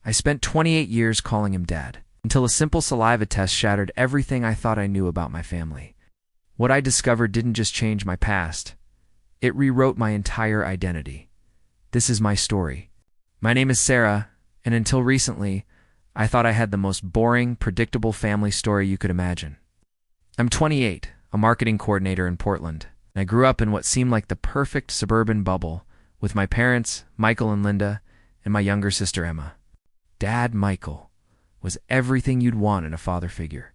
I spent 28 years calling him Dad, until a simple saliva test shattered everything I thought I knew about my family. What I discovered didn't just change my past, it rewrote my entire identity. This is my story. My name is Sarah, and until recently, I thought I had the most boring, predictable family story you could imagine. I'm 28, a marketing coordinator in Portland, and I grew up in what seemed like the perfect suburban bubble with my parents, Michael and Linda, and my younger sister Emma. Dad, Michael, was everything you'd want in a father figure.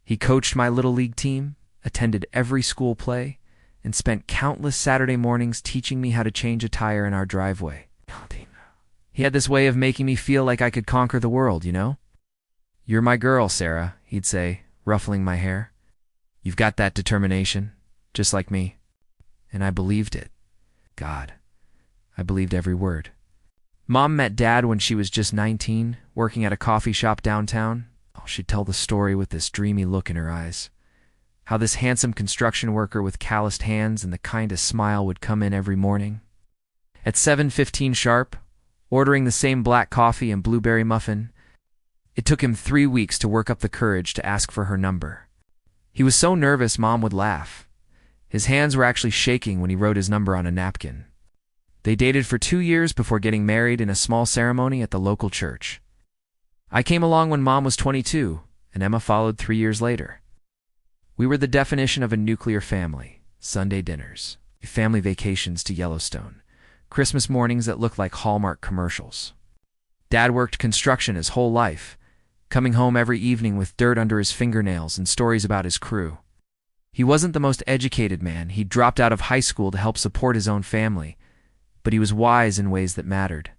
He coached my little league team, attended every school play, and spent countless Saturday mornings teaching me how to change a tire in our driveway. He had this way of making me feel like I could conquer the world, you know? "You're my girl, Sarah," he'd say, ruffling my hair. "You've got that determination, just like me." And I believed it. God, I believed every word. Mom met Dad when she was just 19, working at a coffee shop downtown. She'd tell the story with this dreamy look in her eyes. How this handsome construction worker with calloused hands and the kindest smile would come in every morning. At 7:15 sharp, ordering the same black coffee and blueberry muffin, it took him 3 weeks to work up the courage to ask for her number. He was so nervous Mom would laugh. His hands were actually shaking when he wrote his number on a napkin. They dated for 2 years before getting married in a small ceremony at the local church. I came along when Mom was 22, and Emma followed 3 years later. We were the definition of a nuclear family. Sunday dinners, family vacations to Yellowstone, Christmas mornings that looked like Hallmark commercials. Dad worked construction his whole life, coming home every evening with dirt under his fingernails and stories about his crew. He wasn't the most educated man. He dropped out of high school to help support his own family, but he was wise in ways that mattered.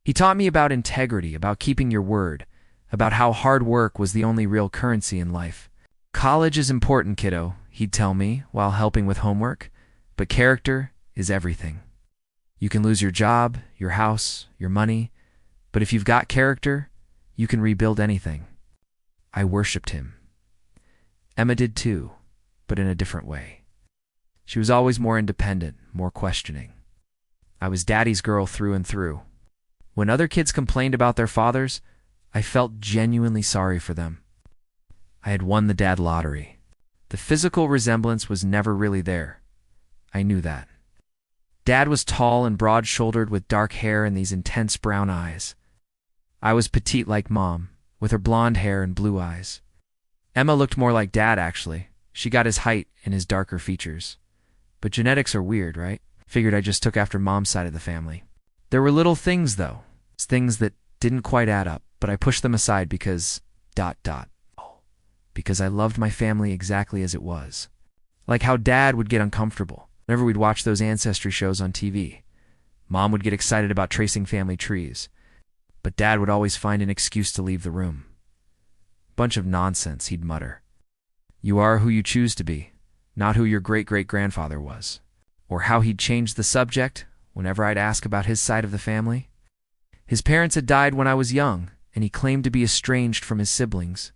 He taught me about integrity, about keeping your word, about how hard work was the only real currency in life. "College is important, kiddo," he'd tell me while helping with homework, "but character is everything. You can lose your job, your house, your money, but if you've got character, you can rebuild anything." I worshipped him. Emma did too, but in a different way. She was always more independent, more questioning. I was Daddy's girl through and through. When other kids complained about their fathers, I felt genuinely sorry for them. I had won the dad lottery. The physical resemblance was never really there. I knew that. Dad was tall and broad-shouldered with dark hair and these intense brown eyes. I was petite like Mom, with her blonde hair and blue eyes. Emma looked more like Dad, actually. She got his height and his darker features. But genetics are weird, right? Figured I just took after Mom's side of the family. There were little things, though. Things that didn't quite add up, but I pushed them aside because... because I loved my family exactly as it was. Like how Dad would get uncomfortable whenever we'd watch those ancestry shows on TV. Mom would get excited about tracing family trees, but Dad would always find an excuse to leave the room. Bunch of nonsense, he'd mutter. "You are who you choose to be, not who your great-great-grandfather was." Or how he'd change the subject whenever I'd ask about his side of the family. His parents had died when I was young, and he claimed to be estranged from his siblings.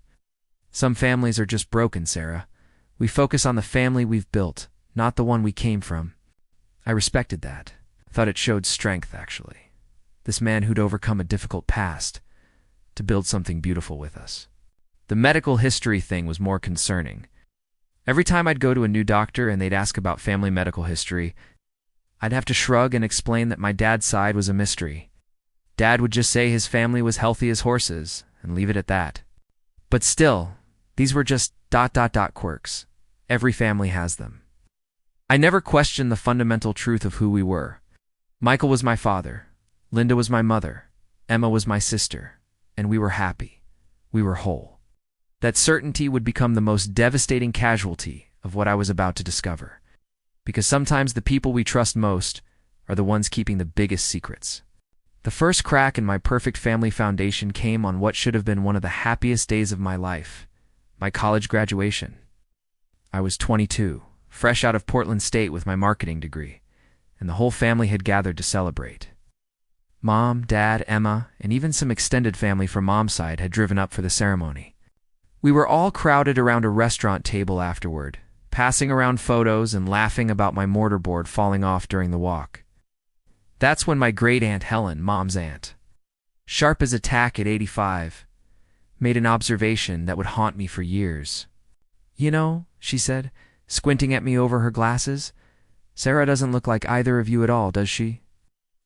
Some families are just broken, Sarah. We focus on the family we've built, not the one we came from. I respected that. Thought it showed strength, actually. This man who'd overcome a difficult past to build something beautiful with us. The medical history thing was more concerning. Every time I'd go to a new doctor and they'd ask about family medical history, I'd have to shrug and explain that my dad's side was a mystery. Dad would just say his family was healthy as horses and leave it at that. But still, these were just ... quirks. Every family has them. I never questioned the fundamental truth of who we were. Michael was my father, Linda was my mother, Emma was my sister, and we were happy. We were whole. That certainty would become the most devastating casualty of what I was about to discover. Because sometimes the people we trust most are the ones keeping the biggest secrets. The first crack in my perfect family foundation came on what should have been one of the happiest days of my life, my college graduation. I was 22, fresh out of Portland State with my marketing degree, and the whole family had gathered to celebrate. Mom, Dad, Emma, and even some extended family from Mom's side had driven up for the ceremony. We were all crowded around a restaurant table afterward, passing around photos and laughing about my mortarboard falling off during the walk. That's when my great-aunt Helen, Mom's aunt, sharp as a tack at 85, made an observation that would haunt me for years. "You know," she said, squinting at me over her glasses, "Sarah doesn't look like either of you at all, does she?"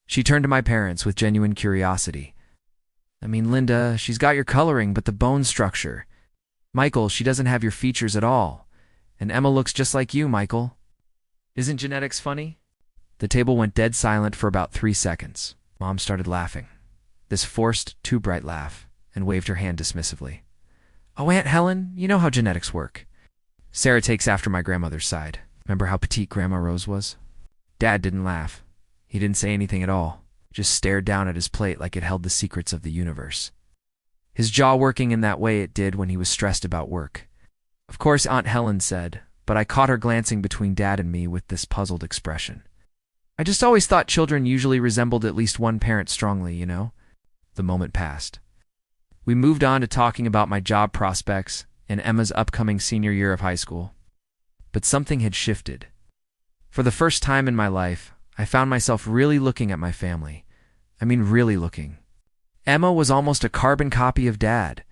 She turned to my parents with genuine curiosity. "I mean, Linda, she's got your coloring, but the bone structure. Michael, she doesn't have your features at all. And Emma looks just like you, Michael. Isn't genetics funny?" The table went dead silent for about 3 seconds. Mom started laughing, this forced, too bright laugh, and waved her hand dismissively. "Oh, Aunt Helen, you know how genetics work. Sarah takes after my grandmother's side. Remember how petite Grandma Rose was?" Dad didn't laugh. He didn't say anything at all, just stared down at his plate like it held the secrets of the universe. His jaw working in that way it did when he was stressed about work. "Of course," Aunt Helen said, but I caught her glancing between Dad and me with this puzzled expression. "I just always thought children usually resembled at least one parent strongly, you know?" The moment passed. We moved on to talking about my job prospects and Emma's upcoming senior year of high school. But something had shifted. For the first time in my life, I found myself really looking at my family. I mean, really looking. Emma was almost a carbon copy of Dad.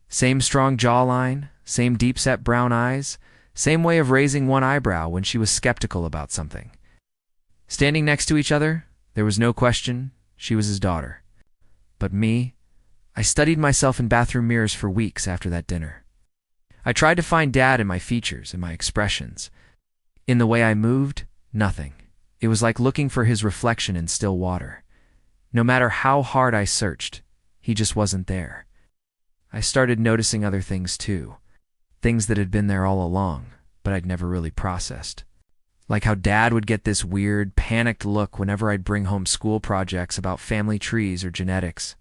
Same strong jawline, same deep-set brown eyes, same way of raising one eyebrow when she was skeptical about something. Standing next to each other, there was no question, she was his daughter. But me, I studied myself in bathroom mirrors for weeks after that dinner. I tried to find Dad in my features and my expressions. In the way I moved, nothing. It was like looking for his reflection in still water. No matter how hard I searched, he just wasn't there. I started noticing other things too. Things that had been there all along, but I'd never really processed. Like how Dad would get this weird, panicked look whenever I'd bring home school projects about family trees or genetics.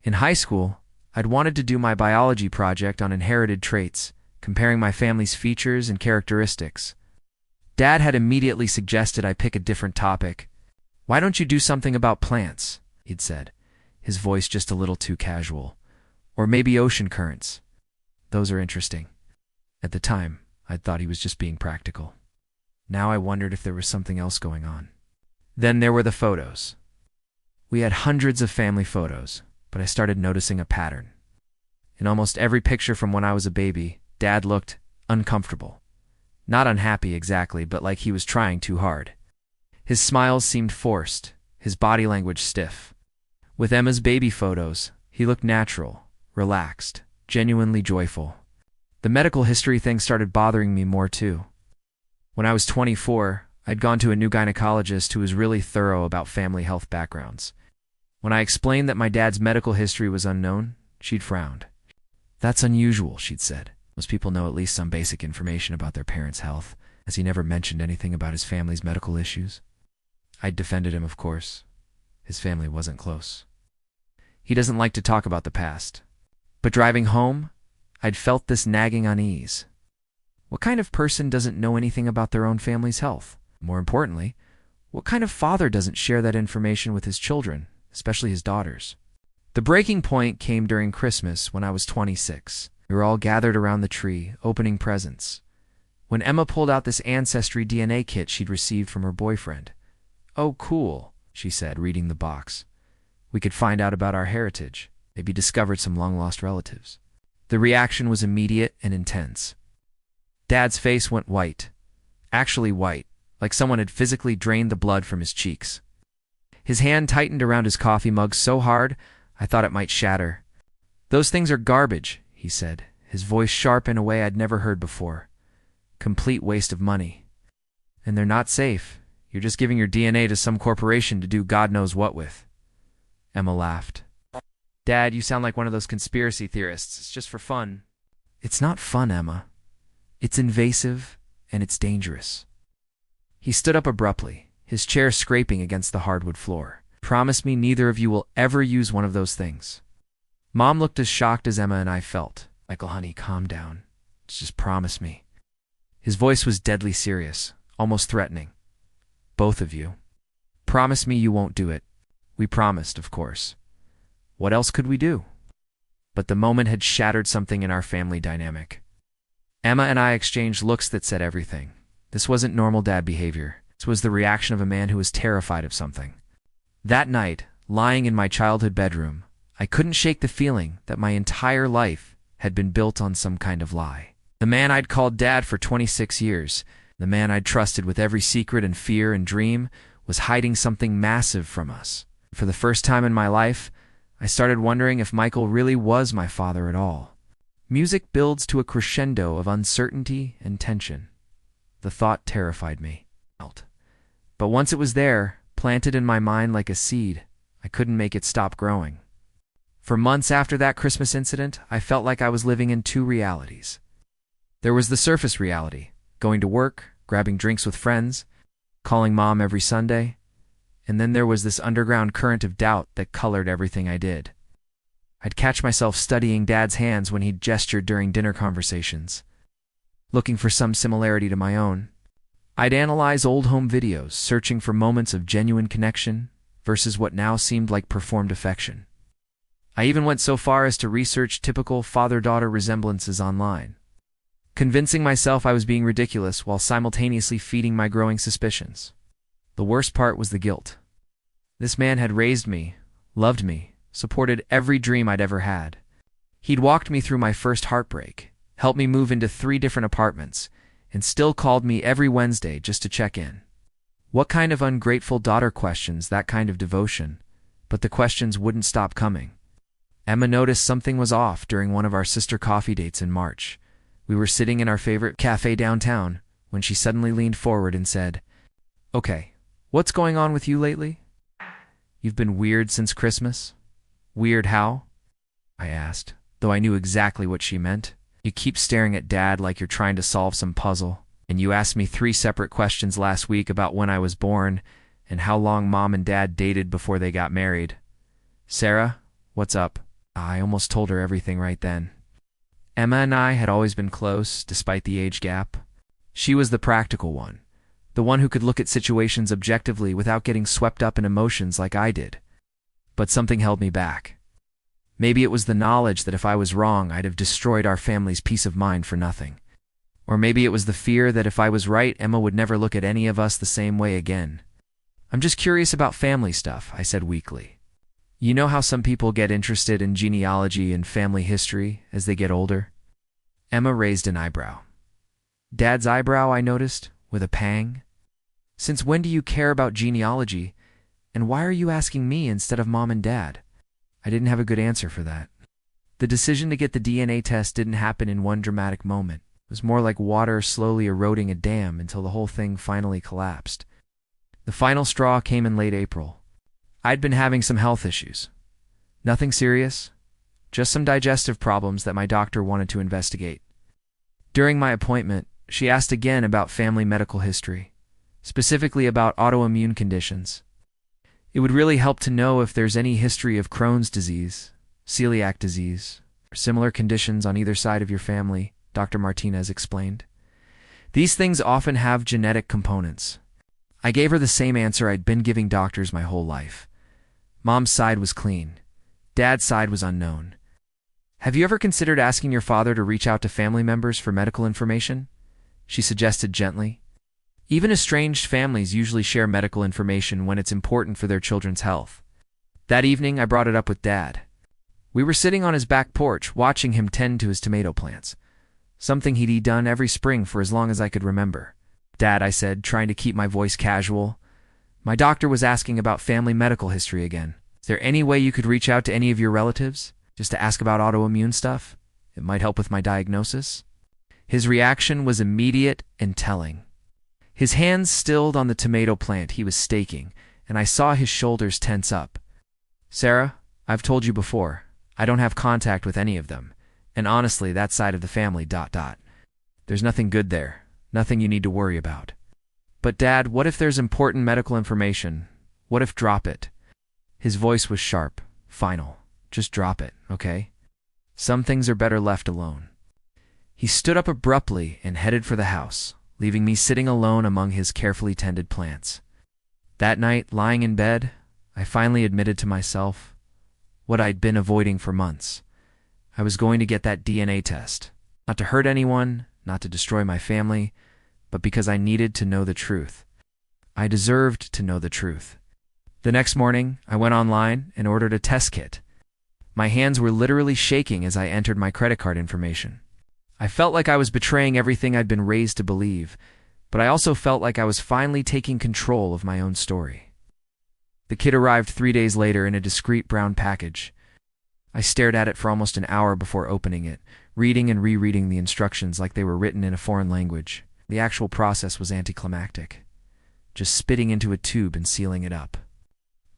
In high school, I'd wanted to do my biology project on inherited traits, comparing my family's features and characteristics. Dad had immediately suggested I pick a different topic. "Why don't you do something about plants?" he'd said, his voice just a little too casual. "Or maybe ocean currents. Those are interesting." At the time, I'd thought he was just being practical. Now I wondered if there was something else going on. Then there were the photos. We had hundreds of family photos, but I started noticing a pattern. In almost every picture from when I was a baby, Dad looked uncomfortable. Not unhappy exactly, but like he was trying too hard. His smiles seemed forced, his body language stiff. With Emma's baby photos, he looked natural, relaxed, genuinely joyful. The medical history thing started bothering me more too. When I was 24, I'd gone to a new gynecologist who was really thorough about family health backgrounds. When I explained that my dad's medical history was unknown, she'd frowned. "That's unusual," she'd said. "Most people know at least some basic information about their parents' health, as he never mentioned anything about his family's medical issues." I'd defended him, of course. His family wasn't close. He doesn't like to talk about the past. But driving home, I'd felt this nagging unease. What kind of person doesn't know anything about their own family's health? More importantly, what kind of father doesn't share that information with his children, especially his daughters? The breaking point came during Christmas when I was 26. We were all gathered around the tree, opening presents, when Emma pulled out this Ancestry DNA kit she'd received from her boyfriend. "Oh, cool," she said, reading the box. "We could find out about our heritage, maybe discovered some long-lost relatives." The reaction was immediate and intense. Dad's face went white, actually white, like someone had physically drained the blood from his cheeks. His hand tightened around his coffee mug so hard, I thought it might shatter. "Those things are garbage," he said, his voice sharp in a way I'd never heard before. "Complete waste of money. And they're not safe. You're just giving your DNA to some corporation to do God knows what with." Emma laughed. "Dad, you sound like one of those conspiracy theorists. It's just for fun." "It's not fun, Emma. It's invasive, and it's dangerous." He stood up abruptly, his chair scraping against the hardwood floor. "Promise me neither of you will ever use one of those things." Mom looked as shocked as Emma and I felt. "Michael, honey, calm down. Just promise me." His voice was deadly serious, almost threatening. "Both of you. Promise me you won't do it." We promised, of course. What else could we do? But the moment had shattered something in our family dynamic. Emma and I exchanged looks that said everything. This wasn't normal dad behavior. This was the reaction of a man who was terrified of something. That night, lying in my childhood bedroom, I couldn't shake the feeling that my entire life had been built on some kind of lie. The man I'd called Dad for 26 years, the man I'd trusted with every secret and fear and dream, was hiding something massive from us. For the first time in my life, I started wondering if Michael really was my father at all. Music builds to a crescendo of uncertainty and tension. The thought terrified me. But once it was there, planted in my mind like a seed, I couldn't make it stop growing. For months after that Christmas incident, I felt like I was living in two realities. There was the surface reality, going to work, grabbing drinks with friends, calling Mom every Sunday, and then there was this underground current of doubt that colored everything I did. I'd catch myself studying Dad's hands when he'd gestured during dinner conversations, looking for some similarity to my own. I'd analyze old home videos, searching for moments of genuine connection versus what now seemed like performed affection. I even went so far as to research typical father-daughter resemblances online, convincing myself I was being ridiculous while simultaneously feeding my growing suspicions. The worst part was the guilt. This man had raised me, loved me, supported every dream I'd ever had. He'd walked me through my first heartbreak, helped me move into 3 different apartments, and still called me every Wednesday just to check in. What kind of ungrateful daughter questions that kind of devotion? But the questions wouldn't stop coming. Emma noticed something was off during one of our sister coffee dates in March. We were sitting in our favorite cafe downtown when she suddenly leaned forward and said, "Okay, what's going on with you lately? You've been weird since Christmas." "Weird how?" I asked, though I knew exactly what she meant. "You keep staring at Dad like you're trying to solve some puzzle, and you asked me 3 separate questions last week about when I was born and how long Mom and Dad dated before they got married. Sarah, what's up?" I almost told her everything right then. Emma and I had always been close, despite the age gap. She was the practical one, the one who could look at situations objectively without getting swept up in emotions like I did. But something held me back. Maybe it was the knowledge that if I was wrong, I'd have destroyed our family's peace of mind for nothing. Or maybe it was the fear that if I was right, Emma would never look at any of us the same way again. "I'm just curious about family stuff," I said weakly. "You know how some people get interested in genealogy and family history as they get older?" Emma raised an eyebrow. Dad's eyebrow, I noticed, with a pang. "Since when do you care about genealogy, and why are you asking me instead of Mom and Dad?" I didn't have a good answer for that. The decision to get the DNA test didn't happen in one dramatic moment. It was more like water slowly eroding a dam until the whole thing finally collapsed. The final straw came in late April. I'd been having some health issues. Nothing serious, just some digestive problems that my doctor wanted to investigate. During my appointment, she asked again about family medical history, specifically about autoimmune conditions. It would really help to know if there's any history of Crohn's disease, celiac disease, or similar conditions on either side of your family, Dr. Martinez explained. These things often have genetic components. I gave her the same answer I'd been giving doctors my whole life. Mom's side was clean. Dad's side was unknown. "Have you ever considered asking your father to reach out to family members for medical information?" she suggested gently. Even estranged families usually share medical information when it's important for their children's health. That evening, I brought it up with Dad. We were sitting on his back porch, watching him tend to his tomato plants, something he'd done every spring for as long as I could remember. "Dad," I said, trying to keep my voice casual, "my doctor was asking about family medical history again. Is there any way you could reach out to any of your relatives, just to ask about autoimmune stuff? It might help with my diagnosis." His reaction was immediate and telling. His hands stilled on the tomato plant he was staking, and I saw his shoulders tense up. "Sarah, I've told you before, I don't have contact with any of them, and honestly, that side of the family, ... There's nothing good there, nothing you need to worry about." "But Dad, what if there's important medical information? What if drop it?" His voice was sharp, final. "Just drop it, okay? Some things are better left alone." He stood up abruptly and headed for the house, leaving me sitting alone among his carefully tended plants. That night, lying in bed, I finally admitted to myself what I'd been avoiding for months. I was going to get that DNA test, not to hurt anyone, not to destroy my family, but because I needed to know the truth. I deserved to know the truth. The next morning, I went online and ordered a test kit. My hands were literally shaking as I entered my credit card information. I felt like I was betraying everything I'd been raised to believe, but I also felt like I was finally taking control of my own story. The kit arrived 3 days later in a discreet brown package. I stared at it for almost an hour before opening it, reading and rereading the instructions like they were written in a foreign language. The actual process was anticlimactic, just spitting into a tube and sealing it up.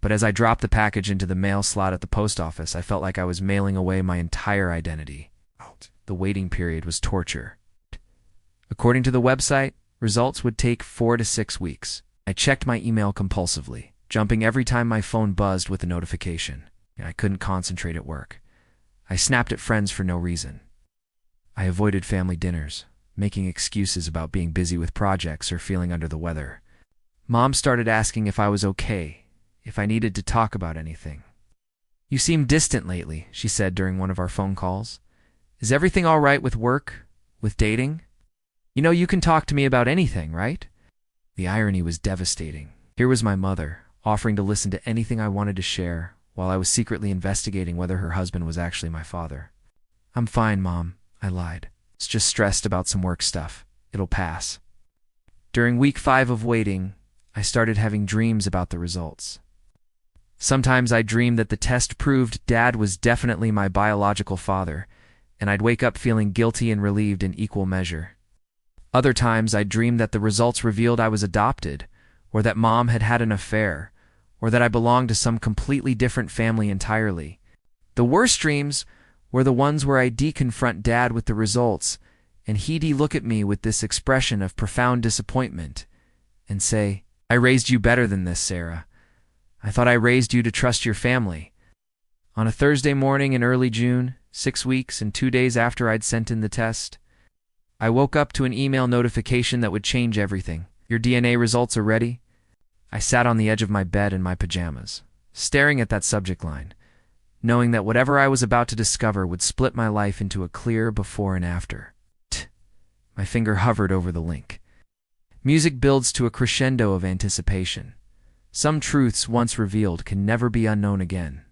But as I dropped the package into the mail slot at the post office, I felt like I was mailing away my entire identity. The waiting period was torture. According to the website, results would take 4 to 6 weeks. I checked my email compulsively, jumping every time my phone buzzed with a notification. I couldn't concentrate at work. I snapped at friends for no reason. I avoided family dinners, making excuses about being busy with projects or feeling under the weather. Mom started asking if I was okay, if I needed to talk about anything. "You seem distant lately," she said during one of our phone calls. "Is everything all right with work, with dating? You know you can talk to me about anything, right?" The irony was devastating. Here was my mother, offering to listen to anything I wanted to share, while I was secretly investigating whether her husband was actually my father. "I'm fine, Mom," I lied. "It's just stressed about some work stuff. It'll pass." During week 5 of waiting, I started having dreams about the results. Sometimes I dreamed that the test proved Dad was definitely my biological father, and I'd wake up feeling guilty and relieved in equal measure. Other times I dreamed that the results revealed I was adopted, or that Mom had had an affair, or that I belonged to some completely different family entirely. The worst dreams were the ones where I'd confront Dad with the results, and he'd look at me with this expression of profound disappointment and say, "I raised you better than this, Sarah. I thought I raised you to trust your family." On a Thursday morning in early June, 6 weeks and 2 days after I'd sent in the test, I woke up to an email notification that would change everything. "Your DNA results are ready." I sat on the edge of my bed in my pajamas, staring at that subject line, knowing that whatever I was about to discover would split my life into a clear before and after. My finger hovered over the link. Music builds to a crescendo of anticipation. Some truths once revealed can never be unknown again.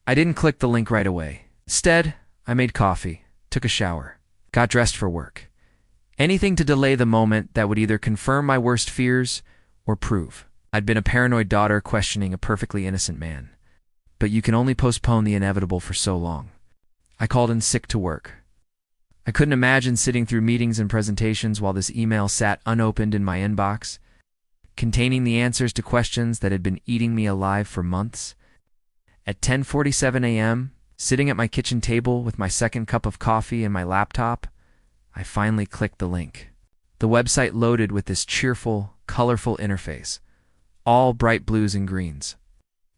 I didn't click the link right away. Instead, I made coffee, took a shower, got dressed for work. Anything to delay the moment that would either confirm my worst fears or prove I'd been a paranoid daughter questioning a perfectly innocent man. But you can only postpone the inevitable for so long. I called in sick to work. I couldn't imagine sitting through meetings and presentations while this email sat unopened in my inbox, containing the answers to questions that had been eating me alive for months. At 10:47 a.m., sitting at my kitchen table with my second cup of coffee and my laptop, I finally clicked the link. The website loaded with this cheerful, colorful interface, all bright blues and greens,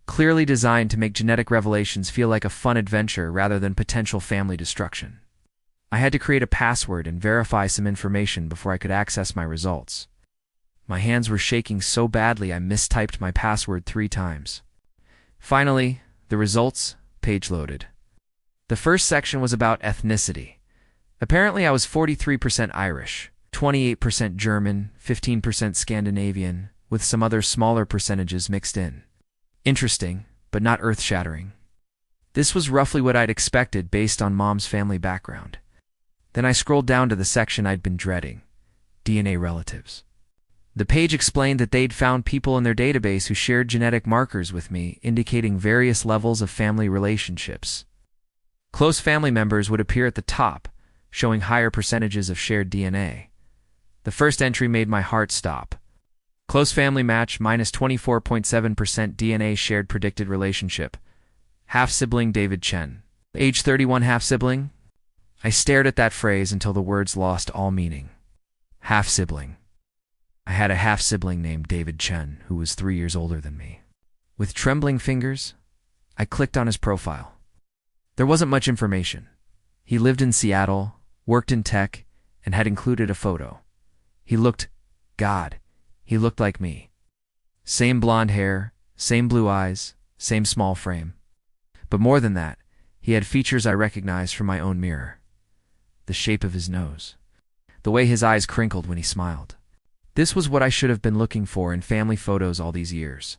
clearly designed to make genetic revelations feel like a fun adventure rather than potential family destruction. I had to create a password and verify some information before I could access my results. My hands were shaking so badly I mistyped my password 3 times. Finally, the results page loaded. The first section was about ethnicity. Apparently I was 43% Irish, 28% German, 15% Scandinavian, with some other smaller percentages mixed in. Interesting, but not earth-shattering. This was roughly what I'd expected based on Mom's family background. Then I scrolled down to the section I'd been dreading, DNA relatives. The page explained that they'd found people in their database who shared genetic markers with me, indicating various levels of family relationships. Close family members would appear at the top, showing higher percentages of shared DNA. The first entry made my heart stop. Close family match minus 24.7% DNA shared predicted relationship. Half-sibling David Chen. Age 31 half-sibling? I stared at that phrase until the words lost all meaning. Half-sibling. I had a half-sibling named David Chen who was 3 years older than me. With trembling fingers, I clicked on his profile. There wasn't much information. He lived in Seattle, worked in tech, and had included a photo. He looked like me. Same blonde hair, same blue eyes, same small frame. But more than that, he had features I recognized from my own mirror. The shape of his nose. The way his eyes crinkled when he smiled. This was what I should have been looking for in family photos all these years.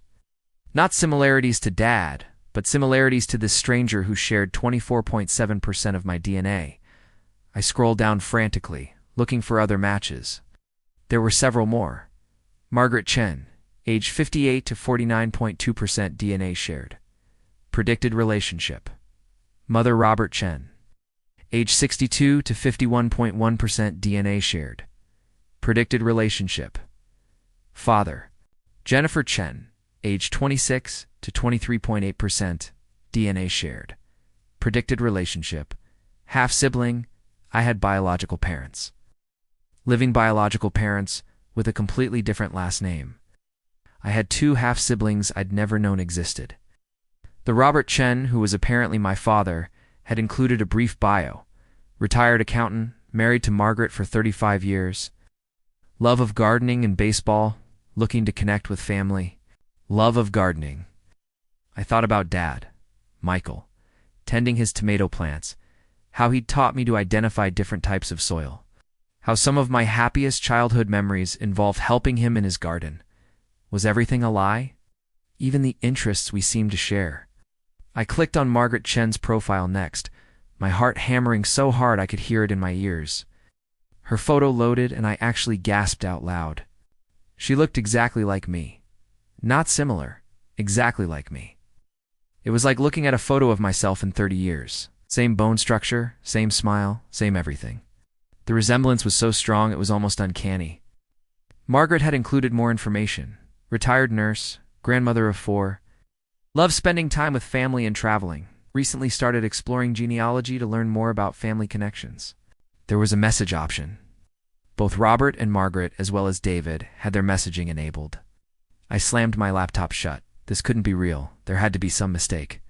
Not similarities to Dad, but similarities to this stranger who shared 24.7% of my DNA. I scrolled down frantically, looking for other matches. There were several more. Margaret Chen, age 58 to 49.2% DNA shared. Predicted relationship. Mother Robert Chen, age 62 to 51.1% DNA shared. Predicted relationship. Father, Jennifer Chen, age 26 to 23.8% DNA shared. Predicted relationship. Half-sibling, I had biological parents. Living biological parents with a completely different last name. I had two half-siblings I'd never known existed. The Robert Chen, who was apparently my father, had included a brief bio. Retired accountant, married to Margaret for 35 years. Love of gardening and baseball, looking to connect with family. Love of gardening. I thought about Dad, Michael, tending his tomato plants, how he'd taught me to identify different types of soil, how some of my happiest childhood memories involved helping him in his garden. Was everything a lie? Even the interests we seemed to share. I clicked on Margaret Chen's profile next, my heart hammering so hard I could hear it in my ears. Her photo loaded and I actually gasped out loud. She looked exactly like me. Not similar, exactly like me. It was like looking at a photo of myself in 30 years. Same bone structure, same smile, same everything. The resemblance was so strong it was almost uncanny. Margaret had included more information. Retired nurse, grandmother of 4. Loved spending time with family and traveling. Recently started exploring genealogy to learn more about family connections. There was a message option. Both Robert and Margaret, as well as David, had their messaging enabled. I slammed my laptop shut. This couldn't be real. There had to be some mistake.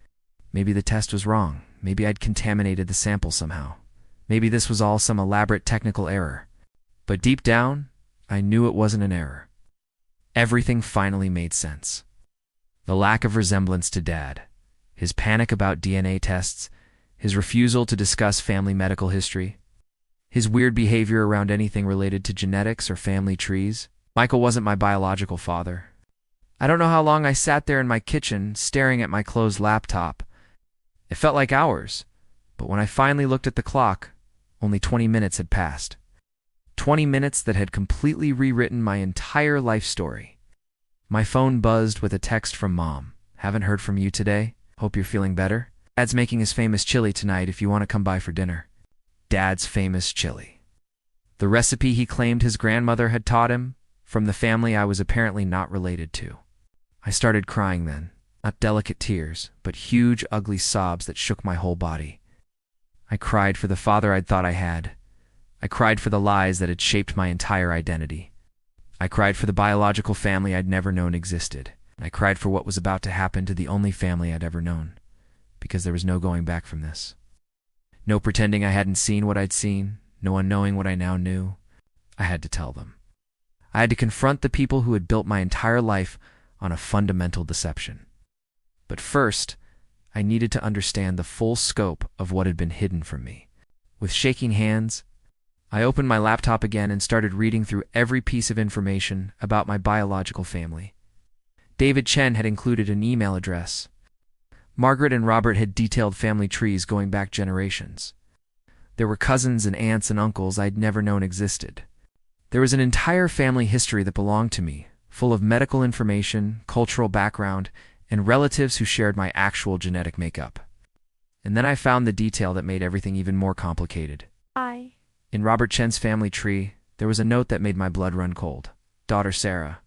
Maybe the test was wrong. Maybe I'd contaminated the sample somehow. Maybe this was all some elaborate technical error. But deep down, I knew it wasn't an error. Everything finally made sense. The lack of resemblance to Dad, his panic about DNA tests, his refusal to discuss family medical history, his weird behavior around anything related to genetics or family trees. Michael wasn't my biological father. I don't know how long I sat there in my kitchen, staring at my closed laptop. It felt like hours, but when I finally looked at the clock, only 20 minutes had passed. 20 minutes that had completely rewritten my entire life story. My phone buzzed with a text from Mom. Haven't heard from you today? Hope you're feeling better. Dad's making his famous chili tonight if you want to come by for dinner. Dad's famous chili. The recipe he claimed his grandmother had taught him, from the family I was apparently not related to. I started crying then. Not delicate tears, but huge, ugly sobs that shook my whole body. I cried for the father I'd thought I had. I cried for the lies that had shaped my entire identity. I cried for the biological family I'd never known existed. I cried for what was about to happen to the only family I'd ever known, because there was no going back from this. No pretending I hadn't seen what I'd seen, no one knowing what I now knew. I had to tell them. I had to confront the people who had built my entire life on a fundamental deception. But first, I needed to understand the full scope of what had been hidden from me. With shaking hands, I opened my laptop again and started reading through every piece of information about my biological family. David Chen had included an email address. Margaret and Robert had detailed family trees going back generations. There were cousins and aunts and uncles I'd never known existed. There was an entire family history that belonged to me, full of medical information, cultural background, and relatives who shared my actual genetic makeup. And then I found the detail that made everything even more complicated. In Robert Chen's family tree, there was a note that made my blood run cold. Daughter Sarah,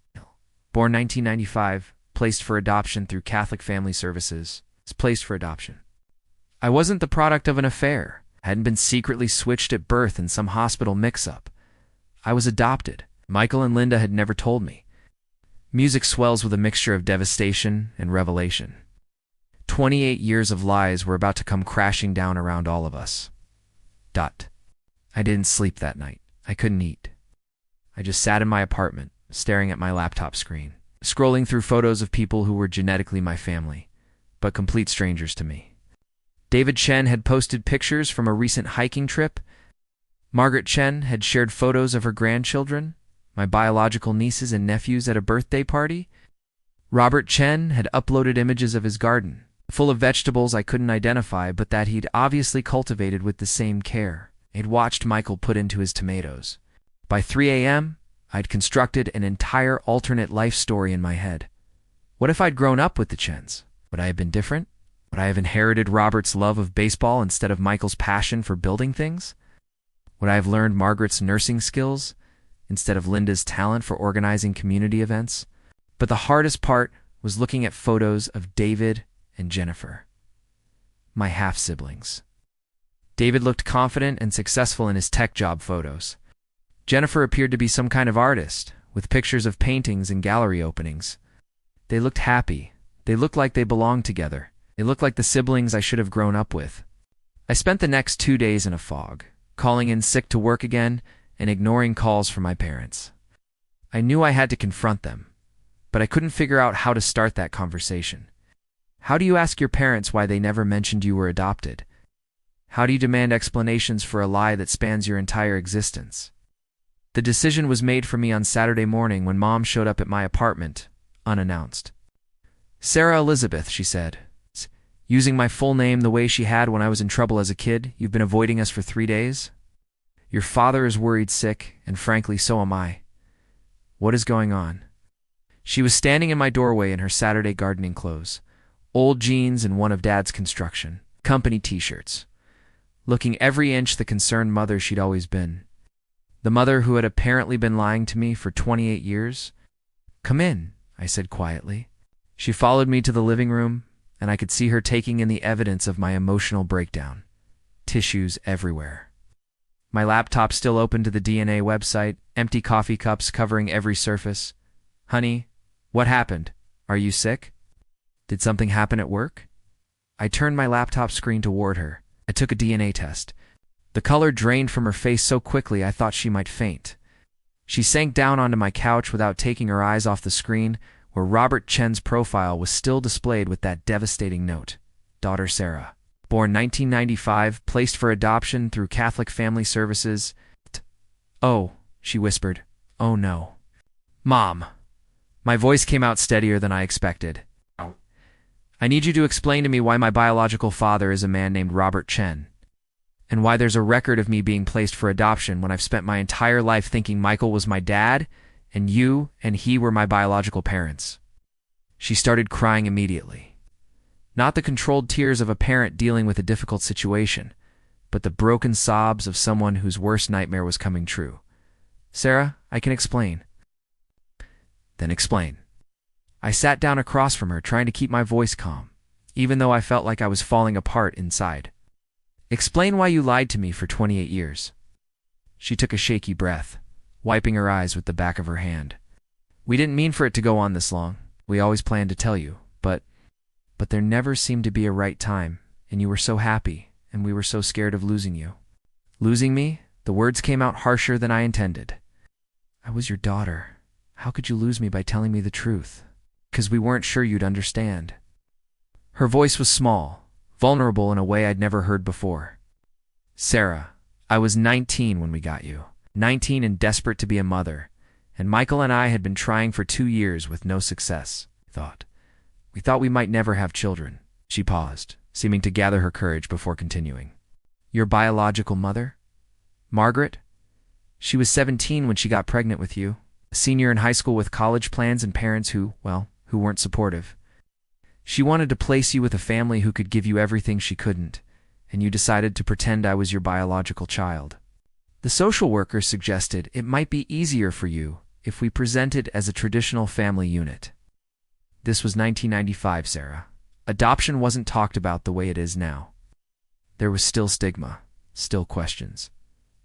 born 1995, placed for adoption through Catholic Family Services, is placed for adoption. I wasn't the product of an affair. I hadn't been secretly switched at birth in some hospital mix-up. I was adopted. Michael and Linda had never told me. Music swells with a mixture of devastation and revelation. 28 years of lies were about to come crashing down around all of us. I didn't sleep that night. I couldn't eat. I just sat in my apartment, staring at my laptop screen, scrolling through photos of people who were genetically my family, but complete strangers to me. David Chen had posted pictures from a recent hiking trip. Margaret Chen had shared photos of her grandchildren, my biological nieces and nephews at a birthday party. Robert Chen had uploaded images of his garden, full of vegetables I couldn't identify, but that he'd obviously cultivated with the same care he'd watched Michael put into his tomatoes. By 3 a.m., I'd constructed an entire alternate life story in my head. What if I'd grown up with the Chens? Would I have been different? Would I have inherited Robert's love of baseball instead of Michael's passion for building things? Would I have learned Margaret's nursing skills instead of Linda's talent for organizing community events? But the hardest part was looking at photos of David and Jennifer, my half-siblings. David looked confident and successful in his tech job photos. Jennifer appeared to be some kind of artist, with pictures of paintings and gallery openings. They looked happy. They looked like they belonged together. They looked like the siblings I should have grown up with. I spent the next 2 days in a fog, calling in sick to work again and ignoring calls from my parents. I knew I had to confront them, but I couldn't figure out how to start that conversation. How do you ask your parents why they never mentioned you were adopted? How do you demand explanations for a lie that spans your entire existence? The decision was made for me on Saturday morning when Mom showed up at my apartment, unannounced. "Sarah Elizabeth," she said, using my full name the way she had when I was in trouble as a kid. "You've been avoiding us for 3 days? Your father is worried sick, and frankly, so am I. What is going on?" She was standing in my doorway in her Saturday gardening clothes, old jeans and one of Dad's construction company t-shirts, looking every inch the concerned mother she'd always been. The mother who had apparently been lying to me for 28 years. "Come in," I said quietly. She followed me to the living room, and I could see her taking in the evidence of my emotional breakdown. Tissues everywhere. My laptop still open to the DNA website, empty coffee cups covering every surface. "Honey, what happened? Are you sick? Did something happen at work?" I turned my laptop screen toward her. I took a DNA test. The color drained from her face so quickly I thought she might faint. She sank down onto my couch without taking her eyes off the screen, where Robert Chen's profile was still displayed with that devastating note. Daughter Sarah. Born 1995, placed for adoption through Catholic Family Services. "Oh," she whispered. "Oh no." "Mom." My voice came out steadier than I expected. "I need you to explain to me why my biological father is a man named Robert Chen, and why there's a record of me being placed for adoption when I've spent my entire life thinking Michael was my dad, and you and he were my biological parents." She started crying immediately. Not the controlled tears of a parent dealing with a difficult situation, but the broken sobs of someone whose worst nightmare was coming true. "Sarah, I can explain." "Then explain." I sat down across from her, trying to keep my voice calm, even though I felt like I was falling apart inside. "Explain why you lied to me for 28 years. She took a shaky breath, wiping her eyes with the back of her hand. "We didn't mean for it to go on this long. We always planned to tell you, but there never seemed to be a right time, and you were so happy, and we were so scared of losing you." "Losing me?" The words came out harsher than I intended. "I was your daughter. How could you lose me by telling me the truth? Because we weren't sure you'd understand." Her voice was small, vulnerable in a way I'd never heard before. "Sarah, I was 19 when we got you. 19 and desperate to be a mother, and Michael and I had been trying for 2 years with no success. We thought we might never have children." She paused, seeming to gather her courage before continuing. "Your biological mother? Margaret? She was 17 when she got pregnant with you, a senior in high school with college plans and parents who weren't supportive. She wanted to place you with a family who could give you everything she couldn't, and you decided to pretend I was your biological child. The social worker suggested it might be easier for you if we presented as a traditional family unit." This was 1995, Sarah. Adoption wasn't talked about the way it is now. There was still stigma, still questions.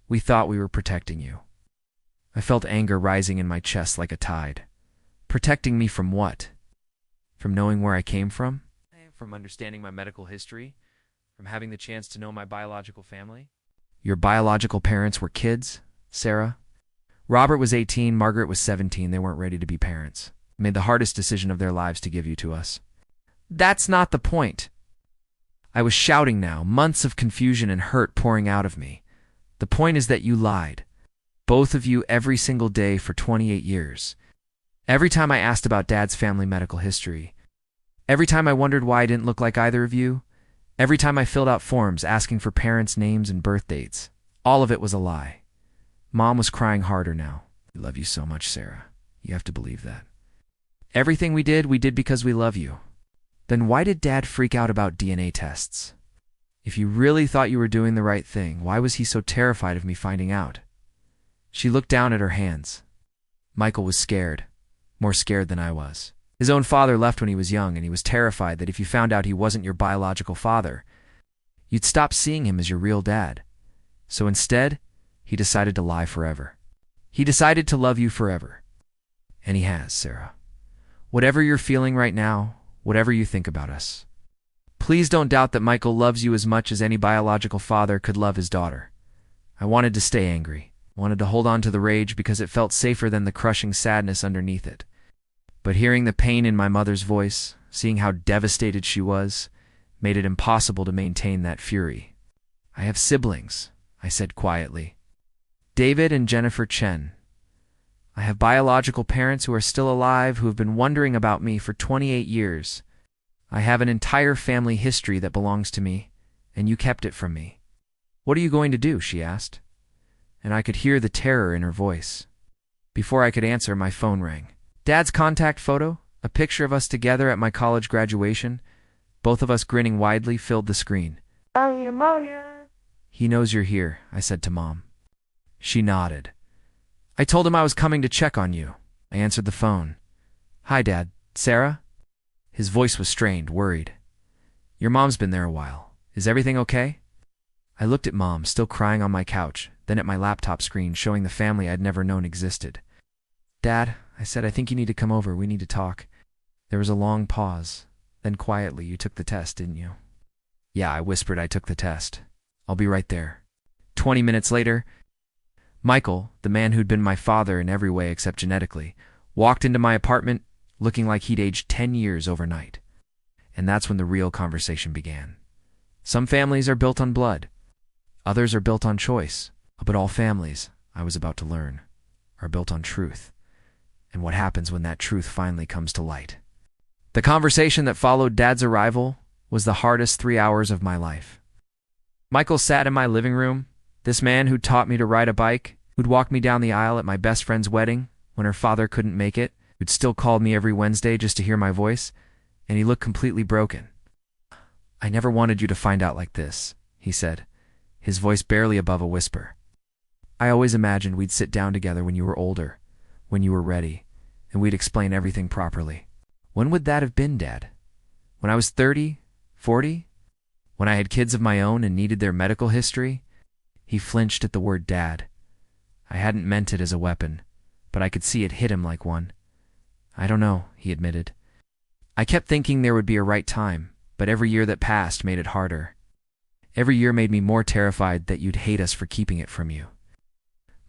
We thought we were protecting you. I felt anger rising in my chest like a tide. Protecting me from what? From knowing where I came from? From understanding my medical history? From having the chance to know my biological family? Your biological parents were kids, Sarah? Robert was 18, Margaret was 17. They weren't ready to be parents. Made the hardest decision of their lives to give you to us. That's not the point. I was shouting now, months of confusion and hurt pouring out of me. The point is that you lied. Both of you every single day for 28 years. Every time I asked about Dad's family medical history, Every time I wondered why I didn't look like either of you, every time I filled out forms asking for parents' names and birth dates, all of it was a lie. Mom was crying harder now. "We love you so much, Sarah. You have to believe that. Everything we did because we love you." Then why did Dad freak out about DNA tests? If you really thought you were doing the right thing, why was he so terrified of me finding out? She looked down at her hands. Michael was scared, more scared than I was. His own father left when he was young, and he was terrified that if you found out he wasn't your biological father, you'd stop seeing him as your real dad. So instead, he decided to lie forever. He decided to love you forever. And he has, Sarah. Whatever you're feeling right now, whatever you think about us, please don't doubt that Michael loves you as much as any biological father could love his daughter. I wanted to stay angry, wanted to hold on to the rage because it felt safer than the crushing sadness underneath it. But hearing the pain in my mother's voice, seeing how devastated she was, made it impossible to maintain that fury. "I have siblings," I said quietly. "David and Jennifer Chen. I have biological parents who are still alive who have been wondering about me for 28 years. I have an entire family history that belongs to me, and you kept it from me." "What are you going to do?" she asked. And I could hear the terror in her voice. Before I could answer, my phone rang. Dad's contact photo, a picture of us together at my college graduation, both of us grinning widely, filled the screen. "He knows you're here," I said to Mom. She nodded. "I told him I was coming to check on you." I answered the phone. "Hi, Dad. Sarah?" His voice was strained, worried. "Your mom's been there a while. Is everything okay?" I looked at Mom, still crying on my couch, then at my laptop screen showing the family I'd never known existed. "Dad," I said, "I think you need to come over. We need to talk." There was a long pause. Then quietly, "You took the test, didn't you?" "Yeah," I whispered, "I took the test. I'll be right there." 20 minutes later, Michael, the man who'd been my father in every way except genetically, walked into my apartment looking like he'd aged 10 years overnight. And that's when the real conversation began. Some families are built on blood. Others are built on choice. But all families, I was about to learn, are built on truth. And what happens when that truth finally comes to light. The conversation that followed Dad's arrival was the hardest 3 hours of my life. Michael sat in my living room, this man who'd taught me to ride a bike, who'd walked me down the aisle at my best friend's wedding when her father couldn't make it, who'd still called me every Wednesday just to hear my voice, and he looked completely broken. "I never wanted you to find out like this," he said, his voice barely above a whisper. "I always imagined we'd sit down together when you were older, when you were ready, and we'd explain everything properly." "When would that have been, Dad? When I was 30, 40? When I had kids of my own and needed their medical history?" He flinched at the word Dad. I hadn't meant it as a weapon, but I could see it hit him like one. "I don't know," he admitted. "I kept thinking there would be a right time, but every year that passed made it harder. Every year made me more terrified that you'd hate us for keeping it from you."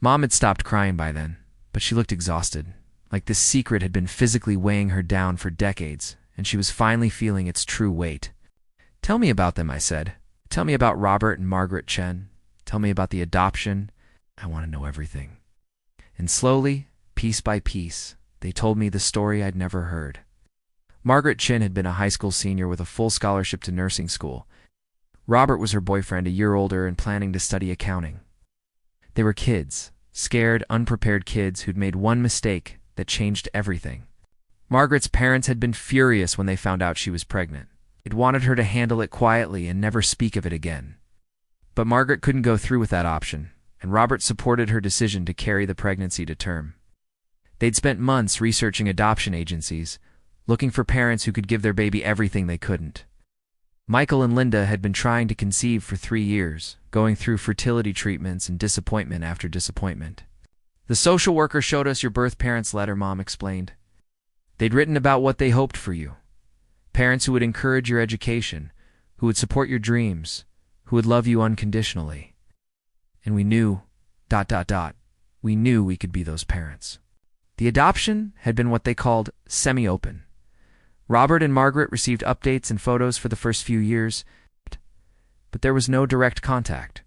Mom had stopped crying by then, but she looked exhausted, like this secret had been physically weighing her down for decades, and she was finally feeling its true weight. "Tell me about them," I said. "Tell me about Robert and Margaret Chen. Tell me about the adoption. I want to know everything." And slowly, piece by piece, they told me the story I'd never heard. Margaret Chen had been a high school senior with a full scholarship to nursing school. Robert was her boyfriend, a year older and planning to study accounting. They were kids, scared, unprepared kids who'd made one mistake that changed everything. Margaret's parents had been furious when they found out she was pregnant. They'd wanted her to handle it quietly and never speak of it again. But Margaret couldn't go through with that option, and Robert supported her decision to carry the pregnancy to term. They'd spent months researching adoption agencies, looking for parents who could give their baby everything they couldn't. Michael and Linda had been trying to conceive for 3 years, going through fertility treatments and disappointment after disappointment. "The social worker showed us your birth parents' letter," Mom explained. "They'd written about what they hoped for you. Parents who would encourage your education, who would support your dreams, who would love you unconditionally. And we knew, ... we knew we could be those parents." The adoption had been what they called semi-open. Robert and Margaret received updates and photos for the first few years, but there was no direct contact.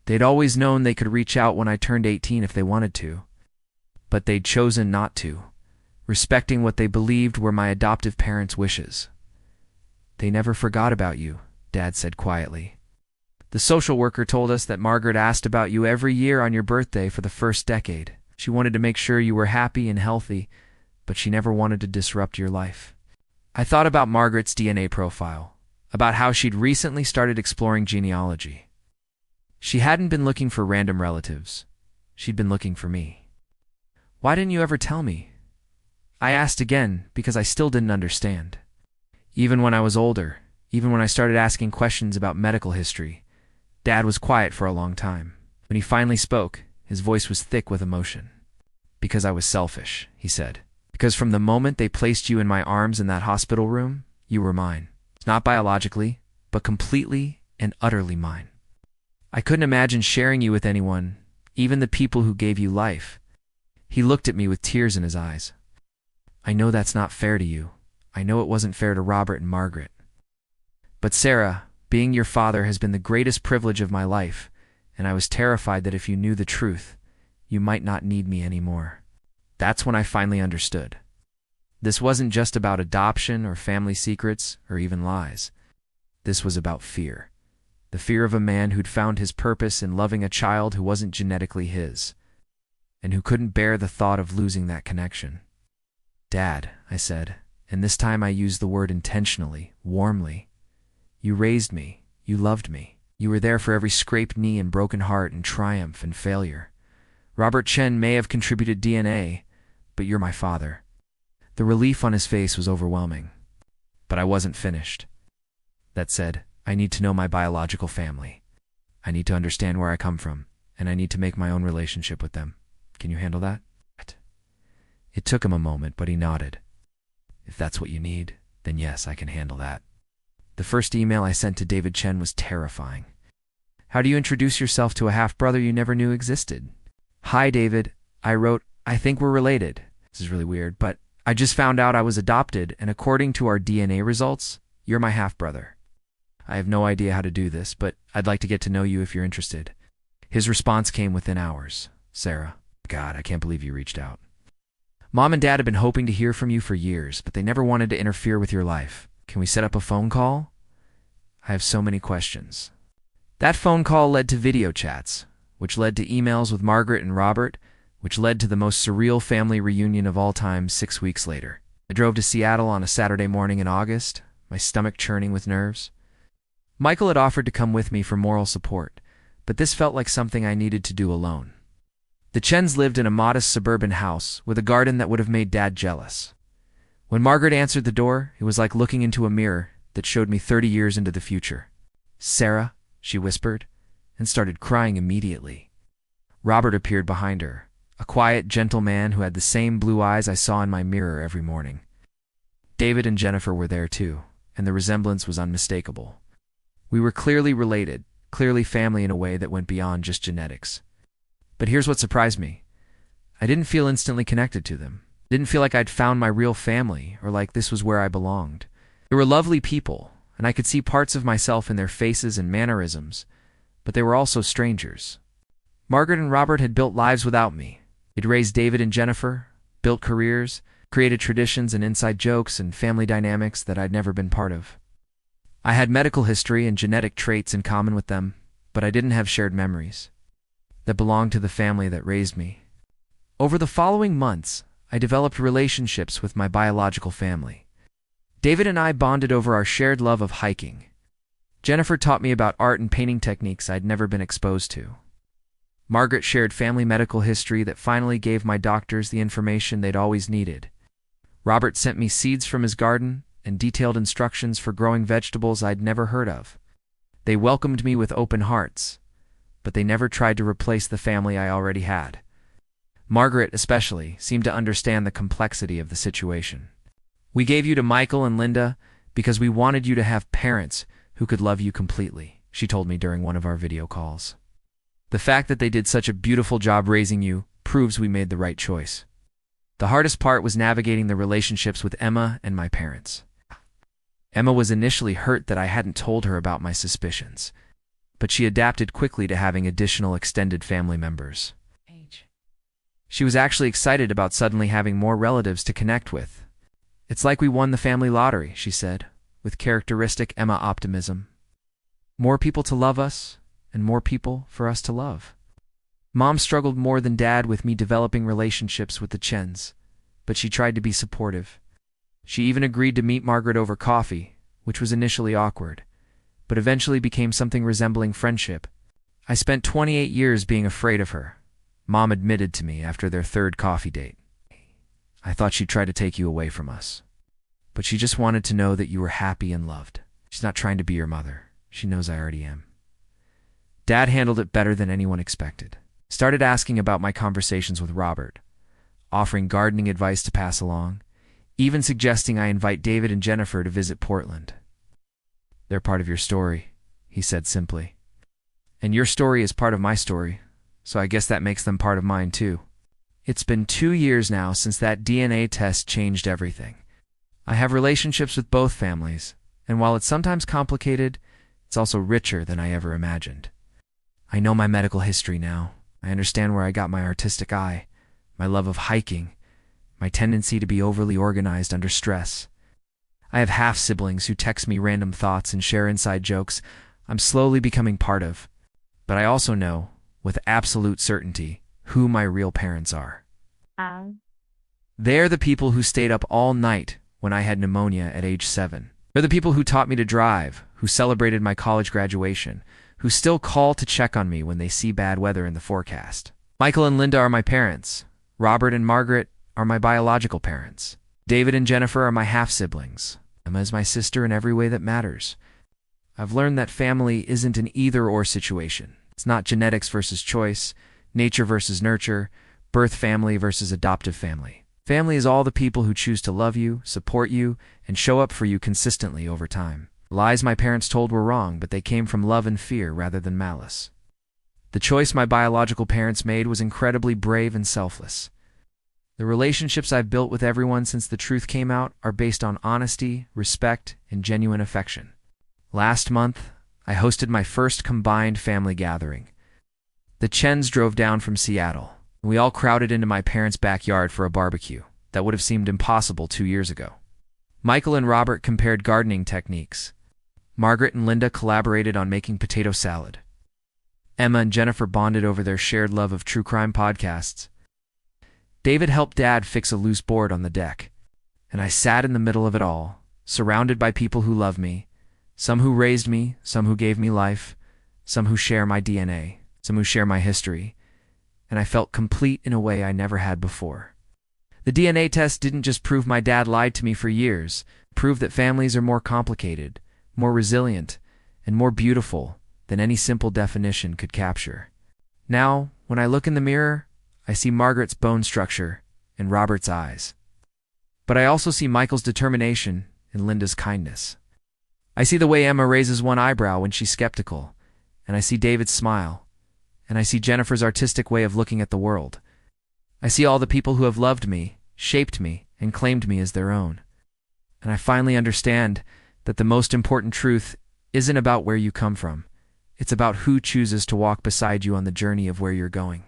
They'd always known they could reach out when I turned 18 if they wanted to, but they'd chosen not to, respecting what they believed were my adoptive parents' wishes. They never forgot about you, Dad said quietly. The social worker told us that Margaret asked about you every year on your birthday for the first decade. She wanted to make sure you were happy and healthy, but she never wanted to disrupt your life. I thought about Margaret's DNA profile, about how she'd recently started exploring genealogy. She hadn't been looking for random relatives. She'd been looking for me. Why didn't you ever tell me? I asked again because I still didn't understand. Even when I was older, even when I started asking questions about medical history, Dad was quiet for a long time. When he finally spoke, his voice was thick with emotion. Because I was selfish, he said. Because from the moment they placed you in my arms in that hospital room, you were mine. Not biologically, but completely and utterly mine. I couldn't imagine sharing you with anyone, even the people who gave you life. He looked at me with tears in his eyes. I know that's not fair to you. I know it wasn't fair to Robert and Margaret. But Sarah, being your father has been the greatest privilege of my life, and I was terrified that if you knew the truth, you might not need me anymore. That's when I finally understood. This wasn't just about adoption or family secrets or even lies. This was about fear. The fear of a man who'd found his purpose in loving a child who wasn't genetically his, and who couldn't bear the thought of losing that connection. Dad, I said, and this time I used the word intentionally, warmly. You raised me. You loved me. You were there for every scraped knee and broken heart and triumph and failure. Robert Chen may have contributed DNA, but you're my father. The relief on his face was overwhelming. But I wasn't finished. That said, I need to know my biological family. I need to understand where I come from, and I need to make my own relationship with them. Can you handle that? It took him a moment, but he nodded. If that's what you need, then yes, I can handle that. The first email I sent to David Chen was terrifying. How do you introduce yourself to a half-brother you never knew existed? Hi, David. I wrote, I think we're related. This is really weird, but I just found out I was adopted, and according to our DNA results, you're my half-brother. I have no idea how to do this, but I'd like to get to know you if you're interested. His response came within hours. Sarah. God, I can't believe you reached out. Mom and Dad have been hoping to hear from you for years, but they never wanted to interfere with your life. Can we set up a phone call? I have so many questions. That phone call led to video chats, which led to emails with Margaret and Robert, which led to the most surreal family reunion of all time 6 weeks later. I drove to Seattle on a Saturday morning in August, my stomach churning with nerves. Michael had offered to come with me for moral support, but this felt like something I needed to do alone. The Chens lived in a modest suburban house with a garden that would have made Dad jealous. When Margaret answered the door, it was like looking into a mirror that showed me 30 years into the future. Sarah, she whispered, and started crying immediately. Robert appeared behind her, a quiet, gentle man who had the same blue eyes I saw in my mirror every morning. David and Jennifer were there too, and the resemblance was unmistakable. We were clearly related, clearly family in a way that went beyond just genetics. But here's what surprised me. I didn't feel instantly connected to them. Didn't feel like I'd found my real family or like this was where I belonged. They were lovely people, and I could see parts of myself in their faces and mannerisms, but they were also strangers. Margaret and Robert had built lives without me. They'd raised David and Jennifer, built careers, created traditions and inside jokes and family dynamics that I'd never been part of. I had medical history and genetic traits in common with them, but I didn't have shared memories that belonged to the family that raised me. Over the following months, I developed relationships with my biological family. David and I bonded over our shared love of hiking. Jennifer taught me about art and painting techniques I'd never been exposed to. Margaret shared family medical history that finally gave my doctors the information they'd always needed. Robert sent me seeds from his garden and detailed instructions for growing vegetables I'd never heard of. They welcomed me with open hearts, but they never tried to replace the family I already had. Margaret, especially, seemed to understand the complexity of the situation. We gave you to Michael and Linda because we wanted you to have parents who could love you completely, she told me during one of our video calls. The fact that they did such a beautiful job raising you proves we made the right choice. The hardest part was navigating the relationships with Emma and my parents. Emma was initially hurt that I hadn't told her about my suspicions, but she adapted quickly to having additional extended family members. She was actually excited about suddenly having more relatives to connect with. It's like we won the family lottery, she said. with characteristic Emma optimism. More people to love us, and more people for us to love. Mom struggled more than Dad with me developing relationships with the Chens, but she tried to be supportive. She even agreed to meet Margaret over coffee, which was initially awkward, but eventually became something resembling friendship. I spent 28 years being afraid of her, Mom admitted to me after their third coffee date. I thought she'd try to take you away from us, but she just wanted to know that you were happy and loved. She's not trying to be your mother. She knows I already am. Dad handled it better than anyone expected. Started asking about my conversations with Robert, offering gardening advice to pass along, even suggesting I invite David and Jennifer to visit Portland. They're part of your story, he said simply. And your story is part of my story, so I guess that makes them part of mine too. It's been 2 years now since that DNA test changed everything. I have relationships with both families, and while it's sometimes complicated, it's also richer than I ever imagined. I know my medical history now. I understand where I got my artistic eye, my love of hiking, my tendency to be overly organized under stress. I have half-siblings who text me random thoughts and share inside jokes I'm slowly becoming part of. But I also know, with absolute certainty, who my real parents are. They're the people who stayed up all night when I had pneumonia at age 7. They're the people who taught me to drive, who celebrated my college graduation, who still call to check on me when they see bad weather in the forecast. Michael and Linda are my parents. Robert and Margaret are my biological parents. David and Jennifer are my half-siblings. Emma is my sister in every way that matters. I've learned that family isn't an either-or situation. It's not genetics versus choice, nature versus nurture, birth family versus adoptive family. Family is all the people who choose to love you, support you, and show up for you consistently over time. Lies my parents told were wrong, but they came from love and fear rather than malice. The choice my biological parents made was incredibly brave and selfless. The relationships I've built with everyone since the truth came out are based on honesty, respect, and genuine affection. Last month, I hosted my first combined family gathering. The Chens drove down from Seattle, and we all crowded into my parents' backyard for a barbecue that would have seemed impossible 2 years ago. Michael and Robert compared gardening techniques. Margaret and Linda collaborated on making potato salad. Emma and Jennifer bonded over their shared love of true crime podcasts. David helped Dad fix a loose board on the deck, and I sat in the middle of it all, surrounded by people who love me, some who raised me, some who gave me life, some who share my DNA, some who share my history, and I felt complete in a way I never had before. The DNA test didn't just prove my dad lied to me for years, it proved that families are more complicated, more resilient, and more beautiful than any simple definition could capture. Now, when I look in the mirror, I see Margaret's bone structure and Robert's eyes. But I also see Michael's determination and Linda's kindness. I see the way Emma raises one eyebrow when she's skeptical, and I see David's smile, and I see Jennifer's artistic way of looking at the world. I see all the people who have loved me, shaped me, and claimed me as their own. And I finally understand that the most important truth isn't about where you come from. It's about who chooses to walk beside you on the journey of where you're going.